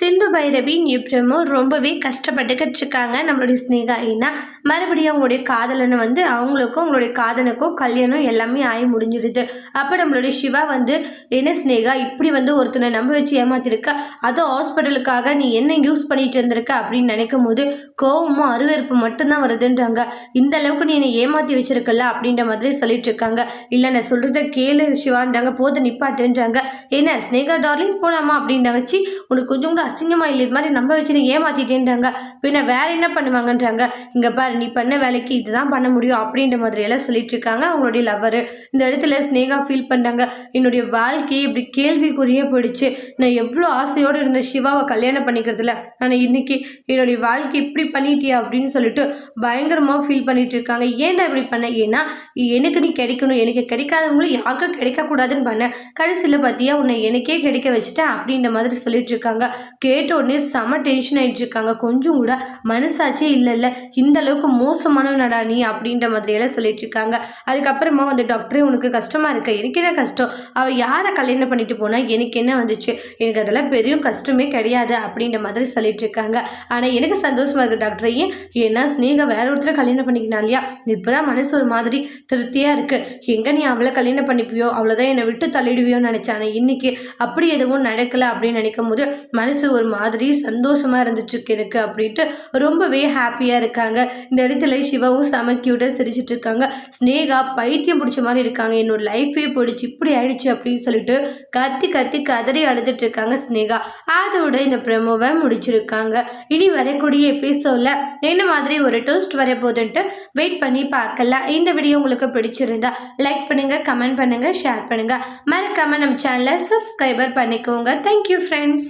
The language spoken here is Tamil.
சிந்து பைரவி இப்ரமும் ரொம்பவே கஷ்டப்பட்டுக்கிட்டு இருக்காங்க நம்மளுடைய ஸ்னேகா. ஏன்னா மறுபடியும் அவங்களுடைய காதலனை அவங்களுக்கும் அவங்களுடைய காதலுக்கும் கல்யாணம் எல்லாமே ஆகி முடிஞ்சிடுது. அப்போ நம்மளுடைய சிவா என்ன ஸ்னேகா இப்படி ஒருத்தனை நம்ப வச்சு ஏமாத்திருக்க, அதுவும் ஹாஸ்பிட்டலுக்காக நீ என்ன யூஸ் பண்ணிட்டு இருந்திருக்க அப்படின்னு நினைக்கும் போது கோவமும் அருவருப்பு மட்டும்தான் வருதுன்றாங்க. இந்த அளவுக்கு நீ என்னை ஏமாத்தி வச்சிருக்கல அப்படின்ற மாதிரி சொல்லிட்டு இருக்காங்க. இல்லை நான் சொல்றத கேளு சிவான்றாங்க. போது நிப்பாட்டுன்றாங்க. என்ன ஸ்னேகா டார்லிங் போலாமா அப்படின்றாங்க. சி உனக்கு கொஞ்சம் கூட அசிங்கமா இல்லை, இது மாதிரி நம்ப வச்சு நீ ஏமாத்திட்டேன்றாங்க. பின்ன வேற என்ன பண்ணுவாங்கன்றாங்க. இங்க பாரு நீ பண்ண வேலைக்கு இதுதான் பண்ண முடியும் அப்படின்ற மாதிரி எல்லாம் சொல்லிட்டு இருக்காங்க அவங்களுடைய லவ்வரு. இந்த இடத்துல ஸ்னேகா ஃபீல் பண்றாங்க. என்னுடைய வாழ்க்கையை இப்படி கேள்விக்குறியே போயிடுச்சு. நான் எவ்வளோ ஆசையோடு இருந்த சிவாவை கல்யாணம் பண்ணிக்கிறதுல, ஆனால் இன்னைக்கு என்னுடைய வாழ்க்கை இப்படி பண்ணிட்டியா அப்படின்னு சொல்லிட்டு பயங்கரமா ஃபீல் பண்ணிட்டு இருக்காங்க. ஏன்டா இப்படி பண்ண? ஏன்னா எனக்கு நீ கிடைக்கணும், எனக்கு கிடைக்காதவங்களும் யாருக்கும் கிடைக்கக்கூடாதுன்னு பண்ண, கடைசியில் பார்த்தியா உன்னை எனக்கே கிடைக்க வச்சுட்டேன் அப்படின்ற மாதிரி சொல்லிட்டு இருக்காங்க. கேட்ட உடனே செம டென்ஷன் ஆயிட்டு இருக்காங்க. கொஞ்சம் கூட மனசாச்சே இல்ல இந்த அளவுக்கு மோசமானவனடா நீ அப்படின்ற மாதிரி எல்லாம் சொல்லிட்டு இருக்காங்க. அதுக்கப்புறமா டாக்டரே உனக்கு கஷ்டமா இருக்க, எனக்கு என்ன கஷ்டம், அவ யாரை கல்யாணம் பண்ணிட்டு போனா எனக்கு என்ன வந்துச்சு, எனக்கு அதெல்லாம் பெரிய கஷ்டமே கிடையாது அப்படின்ற மாதிரி சொல்லிட்டு இருக்காங்க. ஆனா எனக்கு சந்தோஷமா இருக்கு டாக்டர். ஏன்னா ஸ்னேகா வேற ஒருத்தரை கல்யாணம் பண்ணிக்கினா இல்லையா, இப்பதான் மனசு ஒரு மாதிரி திருப்தியா இருக்கு. எங்க நீ அவளை கல்யாணம் பண்ணிப்பியோ அவ்வளவுதான் என்னை விட்டு தள்ளிடுவியோன்னு நினைச்சானே, இன்னைக்கு அப்படி எதுவும் நடக்கல அப்படின்னு நினைக்கும் போது மனசு ஒரு மாதிரி சந்தோஷமா இருந்துச்சு எனக்கு அப்படின்ட்டு ரொம்பவே ஹாப்பியா இருக்காங்க. இந்த இடத்துல சிவாவும் செம கியூட்டா சிரிச்சிட்டு இருக்காங்க. ஸ்னேகா பைத்தியம் பிடிச்ச மாதிரி இருக்காங்க. என்னோட லைஃபே போயிடுச்சு, இப்படி ஆயிடுச்சு அப்படின்னு சொல்லிட்டு கத்தி கத்தி கதறி அழுதுட்டு இருக்காங்க ஸ்னேகா. அதோட இந்த ப்ரோமோவை முடிச்சிருக்காங்க. இனி வரக்கூடிய எபிசோட்ல என்ன மாதிரி ஒரு டோஸ்ட் வர போதுன்ட்டு வெயிட் பண்ணி பார்க்கலாம். இந்த வீடியோ உங்களுக்கு பிடிச்சிருந்தா லைக் பண்ணுங்க, கமெண்ட் பண்ணுங்க, ஷேர் பண்ணுங்க. மறக்காம நம்ம சேனலை சப்ஸ்கிரைபர் பண்ணிக்கோங்க. Thank you friends.